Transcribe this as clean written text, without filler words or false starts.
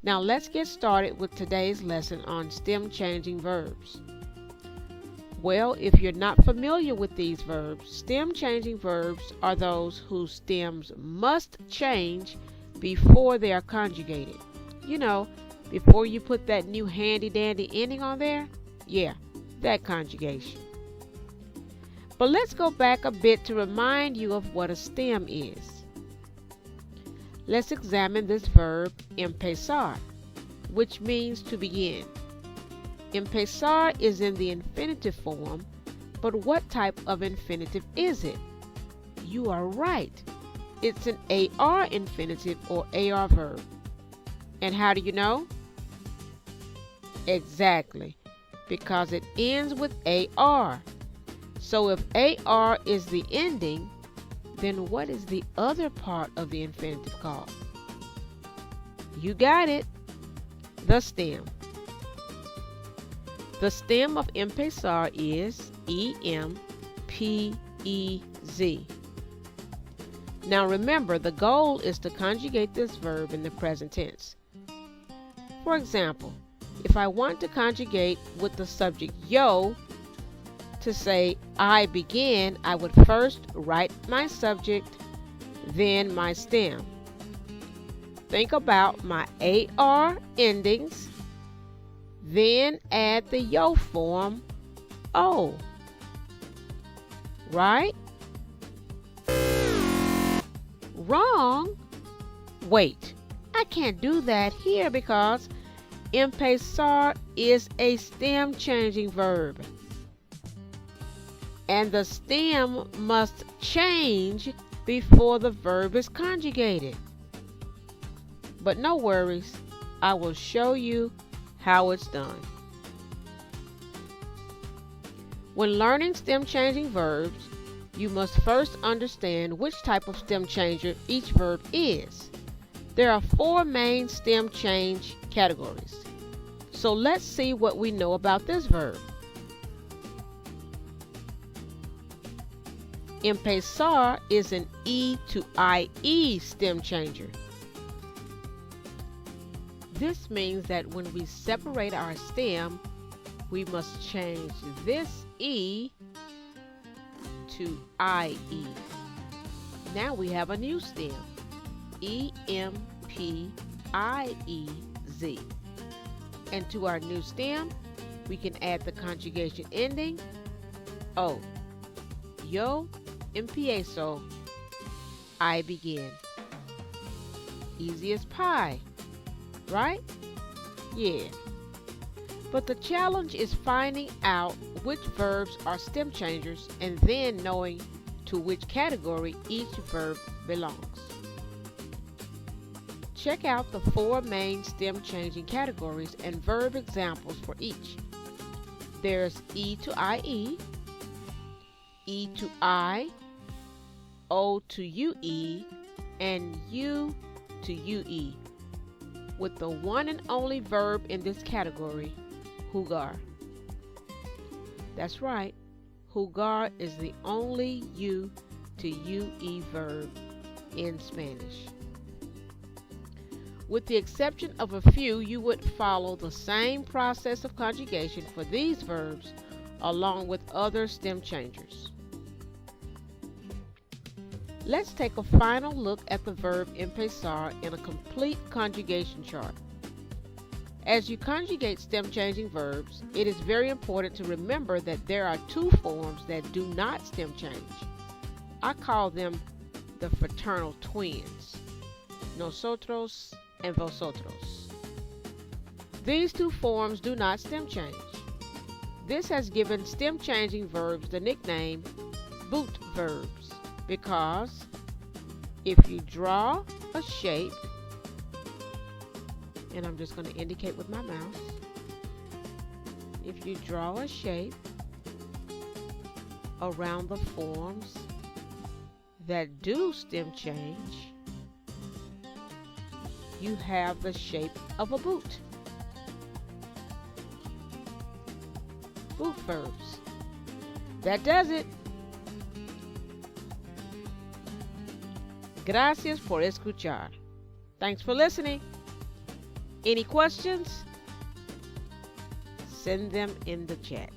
Now let's get started with today's lesson on stem changing verbs. Well, if you're not familiar with these verbs, stem changing verbs are those whose stems must change before they are conjugated. You know, before you put that new handy dandy ending on there, yeah, that conjugation. But let's go back a bit to remind you of what a stem is. Let's examine this verb, empezar, which means to begin. Empezar is in the infinitive form, but what type of infinitive is it? You are right. It's an AR infinitive or AR verb. And how do you know? Exactly, because it ends with AR. So if AR is the ending, then what is the other part of the infinitive called? You got it, the stem. The stem of empezar is E-M-P-E-Z. Now remember, the goal is to conjugate this verb in the present tense. For example, if I want to conjugate with the subject yo to say I begin, I would first write my subject, then my stem. Think about my AR endings, then add the yo form, O. Right? Wrong. Wait, I can't do that here because empezar is a stem changing verb. And the stem must change before the verb is conjugated. But no worries, I will show you how it's done. When learning stem changing verbs, you must first understand which type of stem changer each verb is. There are 4 main stem change categories. So let's see what we know about this verb. Empezar is an E to IE stem changer. This means that when we separate our stem, we must change this E to IE. Now we have a new stem, E-M-P-I-E-Z. And to our new stem, we can add the conjugation ending, O. Yo empiezo, I begin. Easy as pie, right? Yeah. But the challenge is finding out which verbs are stem changers and then knowing to which category each verb belongs. Check out the 4 main stem changing categories and verb examples for each. There's E to IE, E to I, O to UE, and U to UE, with the one and only verb in this category, jugar. That's right, jugar is the only U to UE verb in Spanish. With the exception of a few, you would follow the same process of conjugation for these verbs along with other stem changers. Let's take a final look at the verb empezar in a complete conjugation chart. As you conjugate stem changing verbs, it is very important to remember that there are 2 forms that do not stem change. I call them the fraternal twins, nosotros and vosotros. These 2 forms do not stem change. This has given stem changing verbs the nickname boot verbs because if you draw a shape, and I'm just going to indicate with my mouse, if you draw a shape around the forms that do stem change, you have the shape of a boot. Boot verbs. That does it. Gracias por escuchar. Thanks for listening. Any questions? Send them in the chat.